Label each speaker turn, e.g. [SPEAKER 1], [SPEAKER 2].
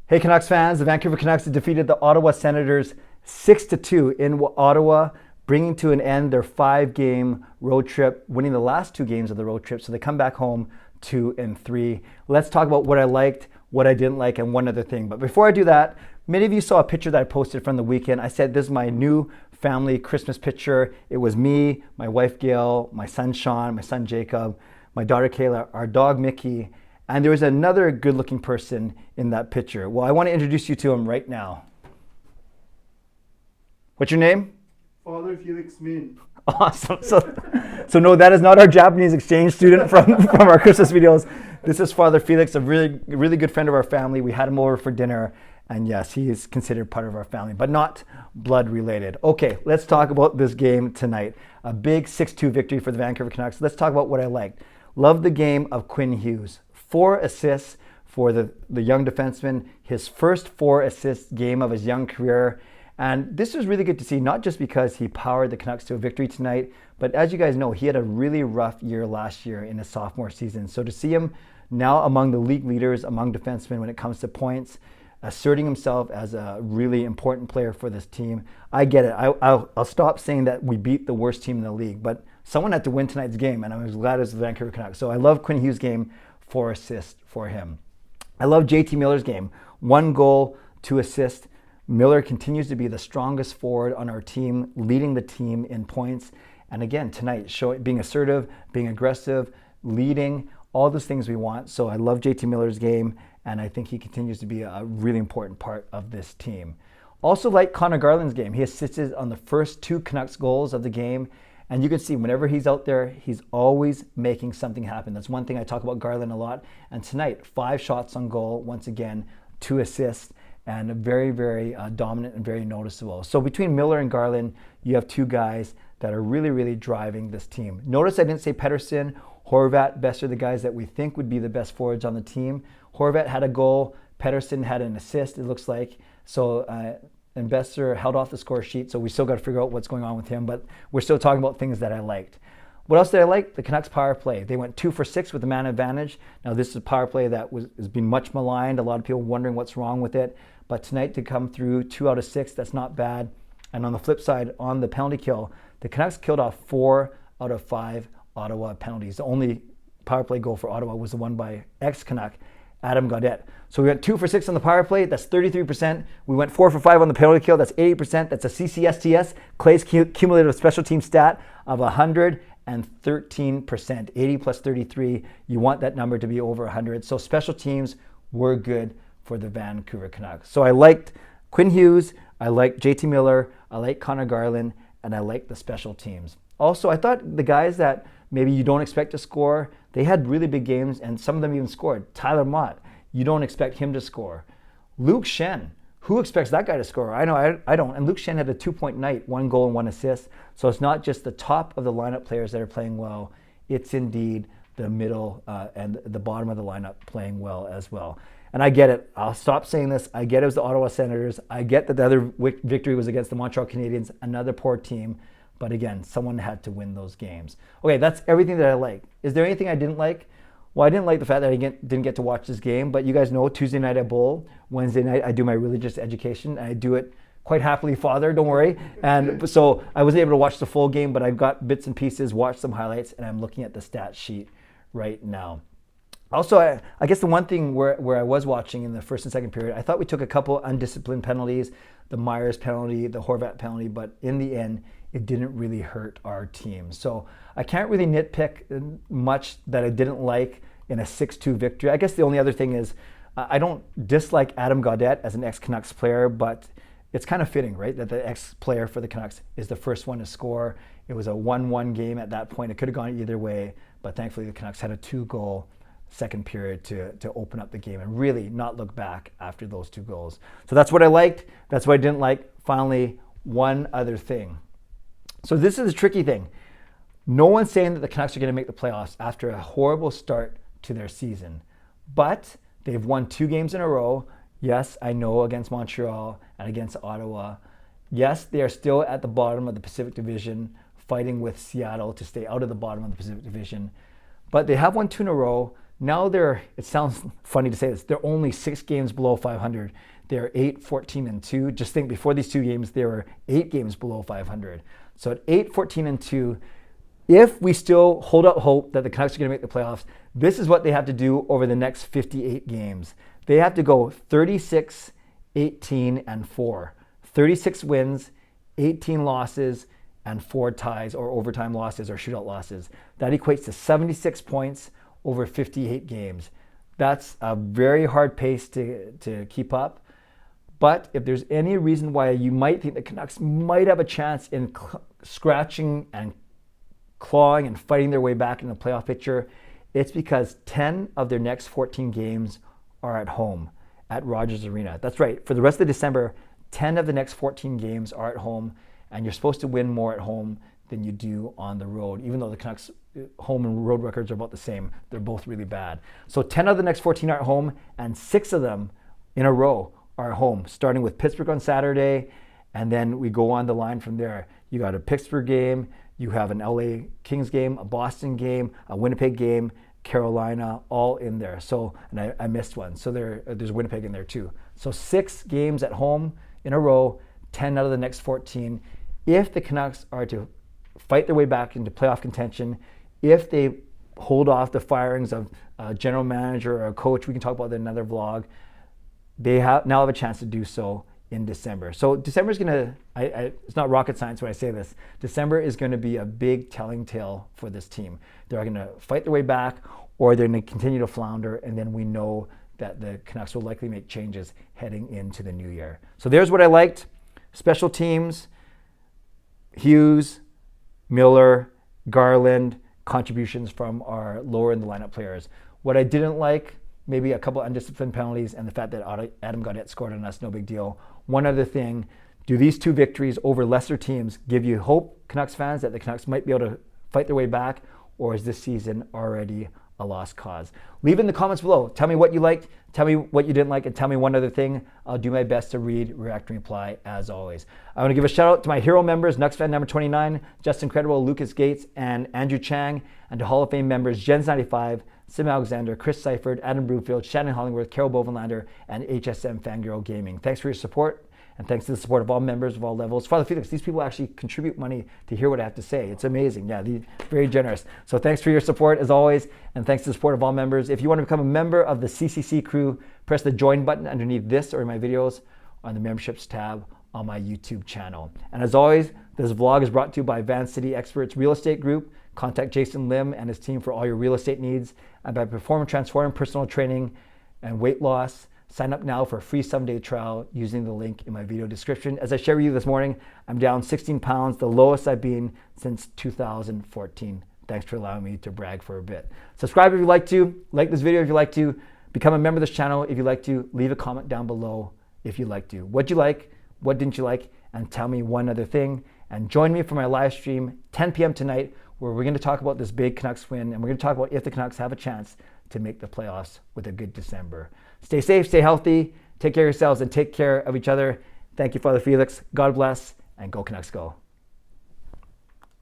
[SPEAKER 1] Hey Canucks fans, the Vancouver Canucks defeated the Ottawa Senators 6-2 in Ottawa, bringing to an end their 5-game road trip, winning the last 2 games of the road trip. So they come back home 2-3. Let's talk about what I liked, what I didn't like, and one other thing. But before I do that, many of you saw a picture that I posted from the weekend. I said this is my new family Christmas picture. It was me, my wife Gail, my son Sean, my son Jacob, my daughter Kayla, our dog Mickey, and there was another good-looking person in that picture. Well, I want to introduce you to him right now. What's your name?
[SPEAKER 2] Father Felix Min.
[SPEAKER 1] Awesome. So no, that is not our Japanese exchange student from our Christmas videos. This is Father Felix, a really good friend of our family. We had him over for dinner, and yes, he is considered part of our family, but not blood related. Okay, let's talk about this game tonight. A big 6-2 victory for the Vancouver Canucks. Let's talk about what I liked. Love the game of Quinn Hughes. 4 assists for the young defenseman, his first 4-assist game of his young career. And this was really good to see, not just because he powered the Canucks to a victory tonight, but as you guys know, he had a really rough year last year in his sophomore season. So to see him now among the league leaders, among defensemen when it comes to points, asserting himself as a really important player for this team, I get it. I'll stop saying that we beat the worst team in the league, but someone had to win tonight's game, and I was glad it was the Vancouver Canucks. So I love Quinn Hughes' game. 4 assists for him. I love JT Miller's game. 1 goal, 2 assists. Miller continues to be the strongest forward on our team, leading the team in points. And again, tonight, being assertive, being aggressive, leading, all those things we want. So I love JT Miller's game, and I think he continues to be a really important part of this team. Also like Connor Garland's game. He assisted on the first 2 Canucks goals of the game. And you can see whenever he's out there, he's always making something happen. That's one thing I talk about Garland a lot. And tonight, 5 shots on goal, once again, 2 assists, and very, very dominant and very noticeable. So between Miller and Garland, you have 2 guys that are really, really driving this team. Notice I didn't say Pettersson, Horvat, Besser, the guys that we think would be the best forwards on the team. Horvat had a goal, Pettersson had an assist, it looks like. So, and Besser held off the score sheet, so we still got to figure out what's going on with him, but we're still talking about things that I liked. What else did I like? The Canucks power play. They went 2 for 6 with the man advantage. Now this is a power play that has been much maligned, a lot of people wondering what's wrong with it, but tonight to come through 2 out of 6, that's not bad. And on the flip side, on the penalty kill, the Canucks killed off 4 out of 5 Ottawa penalties. The only power play goal for Ottawa was the one by ex-Canuck, Adam Gaudette. So we went 2 for 6 on the power play, that's 33%. We went 4 for 5 on the penalty kill, that's 80%. That's a CCSTS, Clay's cumulative special team stat of 113%. 80 plus 33, you want that number to be over 100. So special teams were good for the Vancouver Canucks. So I liked Quinn Hughes, I liked JT Miller, I liked Connor Garland, and I liked the special teams. Also, I thought the guys that maybe you don't expect to score, they had really big games, and some of them even scored. Tyler Mott, you don't expect him to score. Luke Shen, who expects that guy to score? I know I don't. And Luke Shen had a 2-point night, 1 goal and 1 assist. So it's not just the top of the lineup players that are playing well. It's indeed the middle and the bottom of the lineup playing well as well. And I get it. I'll stop saying this. I get it was the Ottawa Senators. I get that the other victory was against the Montreal Canadiens, another poor team. But again, someone had to win those games. Okay, that's everything that I like. Is there anything I didn't like? Well, I didn't like the fact that I didn't get to watch this game, but you guys know Tuesday night I bowl, Wednesday night I do my religious education, and I do it quite happily, Father, don't worry. And so I wasn't able to watch the full game, but I've got bits and pieces, watched some highlights, and I'm looking at the stat sheet right now. Also, I guess the one thing where I was watching in the first and second period, I thought we took a couple undisciplined penalties, the Myers penalty, the Horvat penalty, but in the end, it didn't really hurt our team. So I can't really nitpick much that I didn't like in a 6-2 victory. I guess the only other thing is I don't dislike Adam Gaudette as an ex-Canucks player, but it's kind of fitting, right, that the ex-player for the Canucks is the first one to score. It was a 1-1 game at that point. It could have gone either way, but thankfully the Canucks had a 2-goal second period to open up the game and really not look back after those 2 goals. So that's what I liked. That's what I didn't like. Finally, one other thing. So this is a tricky thing. No one's saying that the Canucks are going to make the playoffs after a horrible start to their season. But they've won 2 games in a row. Yes, I know, against Montreal and against Ottawa. Yes, they are still at the bottom of the Pacific Division, fighting with Seattle to stay out of the bottom of the Pacific Division. But they have won 2 in a row. Now it sounds funny to say this, they're only 6 games below 500. They're 8-14-2. Just think, before these 2 games, they were 8 games below 500. So at 8-14-2, if we still hold out hope that the Canucks are going to make the playoffs, this is what they have to do over the next 58 games. They have to go 36-18-4. 36 wins, 18 losses, and 4 ties or overtime losses or shootout losses. That equates to 76 points over 58 games. That's a very hard pace to keep up. But if there's any reason why you might think the Canucks might have a chance in scratching and clawing and fighting their way back in the playoff picture, it's because 10 of their next 14 games are at home at Rogers Arena. That's right. For the rest of December, 10 of the next 14 games are at home, and you're supposed to win more at home than you do on the road, even though the Canucks' home and road records are about the same. They're both really bad. So 10 of the next 14 are at home, and 6 of them in a row are at home, starting with Pittsburgh on Saturday, and then we go on the line from there. You got a Pittsburgh game, you have an LA Kings game, a Boston game, a Winnipeg game, Carolina, all in there. So, and I missed one. So there's Winnipeg in there too. So 6 games at home in a row, 10 out of the next 14. If the Canucks are to fight their way back into playoff contention, if they hold off the firings of a general manager or a coach, we can talk about that in another vlog, they now have a chance to do so in December. So December is going to, it's not rocket science when I say this, December is going to be a big telling tale for this team. They're going to fight their way back, or they're going to continue to flounder, and then we know that the Canucks will likely make changes heading into the new year. So there's what I liked. Special teams, Hughes, Miller, Garland, contributions from our lower in the lineup players. What I didn't like, maybe a couple undisciplined penalties, and the fact that Adam Gaudette scored on us, no big deal. One other thing, do these 2 victories over lesser teams give you hope, Canucks fans, that the Canucks might be able to fight their way back, or is this season already a lost cause? Leave in the comments below. Tell me what you liked, tell me what you didn't like, and tell me one other thing. I'll do my best to read, react, and reply as always. I want to give a shout out to my hero members, nucksfan number 29, Justin Credible, Lucas Gates, and Andrew Chang, and to Hall of Fame members, Jens95, simalexander, Chris Seifried, Adam Broomfield, Shannon Hollingworth, Carol Bovenlander, and HSM Fangirl Gaming. Thanks for your support, and thanks to the support of all members of all levels. Father Felix, these people actually contribute money to hear what I have to say. It's amazing. Yeah, they're very generous. So thanks for your support as always, and thanks to the support of all members. If you want to become a member of the CCC Crew, press the join button underneath this or in my videos on the memberships tab on my YouTube channel. And as always, this vlog is brought to you by Van City Experts Real Estate Group. Contact Jason Lim and his team for all your real estate needs. And by Perform and Transform personal training and weight loss, sign up now for a free 7-day trial using the link in my video description. As I shared with you this morning, I'm down 16 pounds, the lowest I've been since 2014. Thanks for allowing me to brag for a bit. Subscribe if you like to, like this video if you like to, become a member of this channel if you like to, leave a comment down below if you like to. What'd you like? What didn't you like? And tell me one other thing. And join me for my live stream, 10 p.m. tonight, where we're going to talk about this big Canucks win, and we're going to talk about if the Canucks have a chance to make the playoffs with a good December. Stay safe, stay healthy, take care of yourselves, and take care of each other. Thank you, Father Felix. God bless, and go Canucks go.